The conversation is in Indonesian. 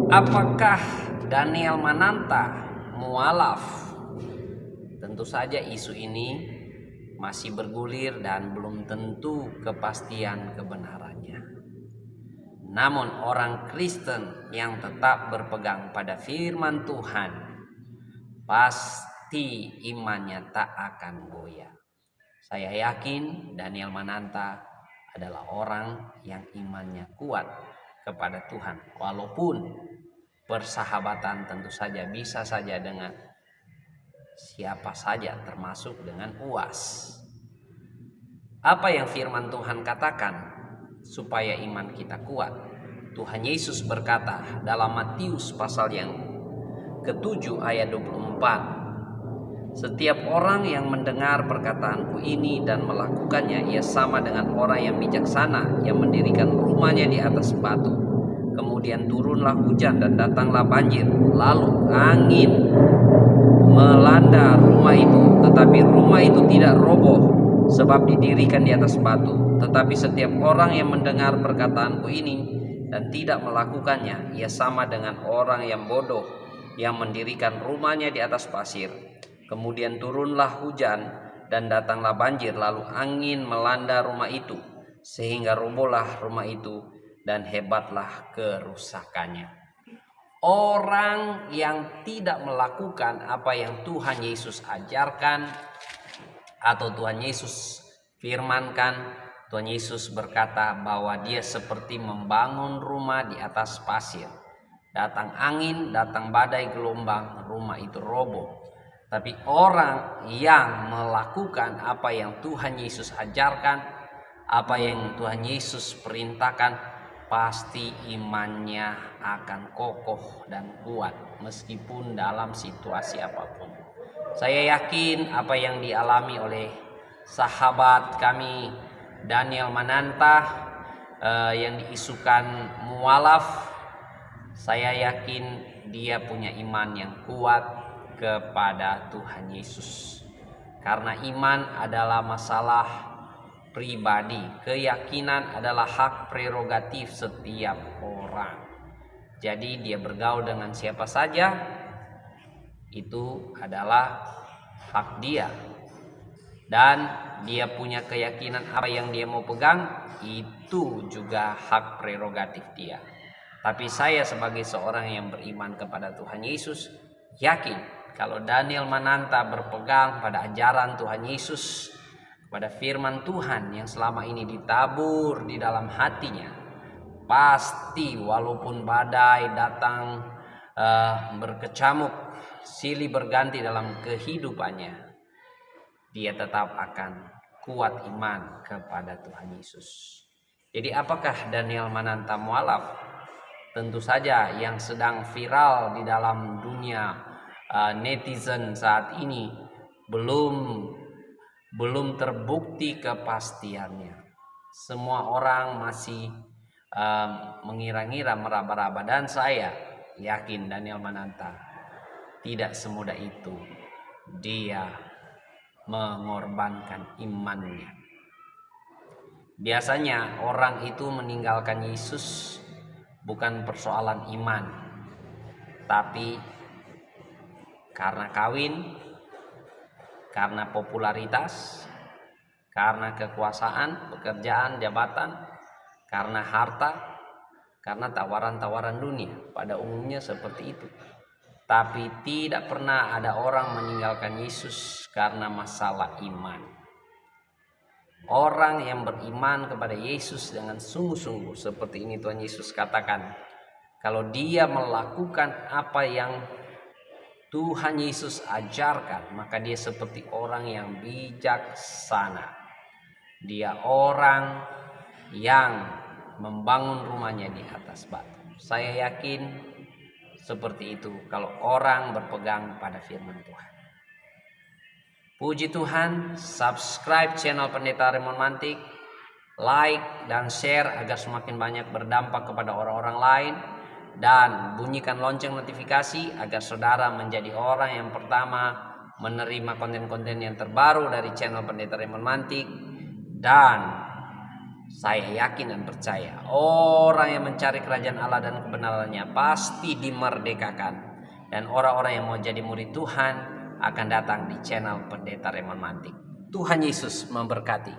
Apakah Daniel Mananta mualaf? Tentu saja isu ini masih bergulir dan belum tentu kepastian kebenarannya. Namun orang Kristen yang tetap berpegang pada firman Tuhan, pasti imannya tak akan goyah. Saya yakin Daniel Mananta adalah orang yang imannya kuat kepada Tuhan. Walaupun persahabatan tentu saja bisa saja dengan siapa saja, termasuk dengan UAS. Apa yang firman Tuhan katakan supaya iman kita kuat? Tuhan Yesus berkata dalam Matius pasal yang ke-7 ayat 24, setiap orang yang mendengar perkataanku ini dan melakukannya, ia sama dengan orang yang bijaksana yang mendirikan rumahnya di atas batu. Kemudian turunlah hujan dan datanglah banjir, lalu angin melanda rumah itu, tetapi rumah itu tidak roboh sebab didirikan di atas batu. Tetapi setiap orang yang mendengar perkataanku ini dan tidak melakukannya, ia sama dengan orang yang bodoh yang mendirikan rumahnya di atas pasir. Kemudian turunlah hujan dan datanglah banjir, lalu angin melanda rumah itu, sehingga robohlah rumah itu dan hebatlah kerusakannya. Orang yang tidak melakukan apa yang Tuhan Yesus ajarkan atau Tuhan Yesus firmankan, Tuhan Yesus berkata bahwa dia seperti membangun rumah di atas pasir. Datang angin, datang badai, gelombang, rumah itu roboh. Tapi orang yang melakukan apa yang Tuhan Yesus ajarkan, apa yang Tuhan Yesus perintahkan, pasti imannya akan kokoh dan kuat meskipun dalam situasi apapun. Saya yakin apa yang dialami oleh sahabat kami Daniel Mananta yang diisukan mualaf, saya yakin dia punya iman yang kuat kepada Tuhan Yesus. Karena iman adalah masalah pribadi, keyakinan adalah hak prerogatif setiap orang. Jadi dia bergaul dengan siapa saja, itu adalah hak dia. Dan dia punya keyakinan apa yang dia mau pegang, itu juga hak prerogatif dia. Tapi saya sebagai seorang yang beriman kepada Tuhan Yesus, yakin kalau Daniel Mananta berpegang pada ajaran Tuhan Yesus, pada firman Tuhan yang selama ini ditabur di dalam hatinya, pasti walaupun badai datang berkecamuk, silih berganti dalam kehidupannya, dia tetap akan kuat iman kepada Tuhan Yesus. Jadi apakah Daniel Mananta mualaf? Tentu saja yang sedang viral di dalam dunia netizen saat ini belum terbukti kepastiannya. Semua orang masih mengira-ngira, meraba-raba, dan saya yakin Daniel Mananta tidak semudah itu dia mengorbankan imannya. Biasanya orang itu meninggalkan Yesus bukan persoalan iman, tapi karena kawin, karena popularitas, karena kekuasaan, pekerjaan, jabatan, karena harta, karena tawaran-tawaran dunia. Pada umumnya seperti itu. Tapi tidak pernah ada orang meninggalkan Yesus karena masalah iman. Orang yang beriman kepada Yesus dengan sungguh-sungguh, seperti ini Tuhan Yesus katakan, kalau dia melakukan apa yang Tuhan Yesus ajarkan, maka dia seperti orang yang bijaksana. Dia orang yang membangun rumahnya di atas batu. Saya yakin seperti itu kalau orang berpegang pada firman Tuhan. Puji Tuhan, subscribe channel Pendeta Raymond Mantik, like dan share agar semakin banyak berdampak kepada orang-orang lain. Dan bunyikan lonceng notifikasi agar saudara menjadi orang yang pertama menerima konten-konten yang terbaru dari channel Pendeta Raymond Mantik. Dan Saya yakin dan percaya orang yang mencari kerajaan Allah dan kebenarannya pasti dimerdekakan. Dan orang-orang yang mau jadi murid Tuhan akan datang di channel Pendeta Raymond Mantik. Tuhan Yesus memberkati.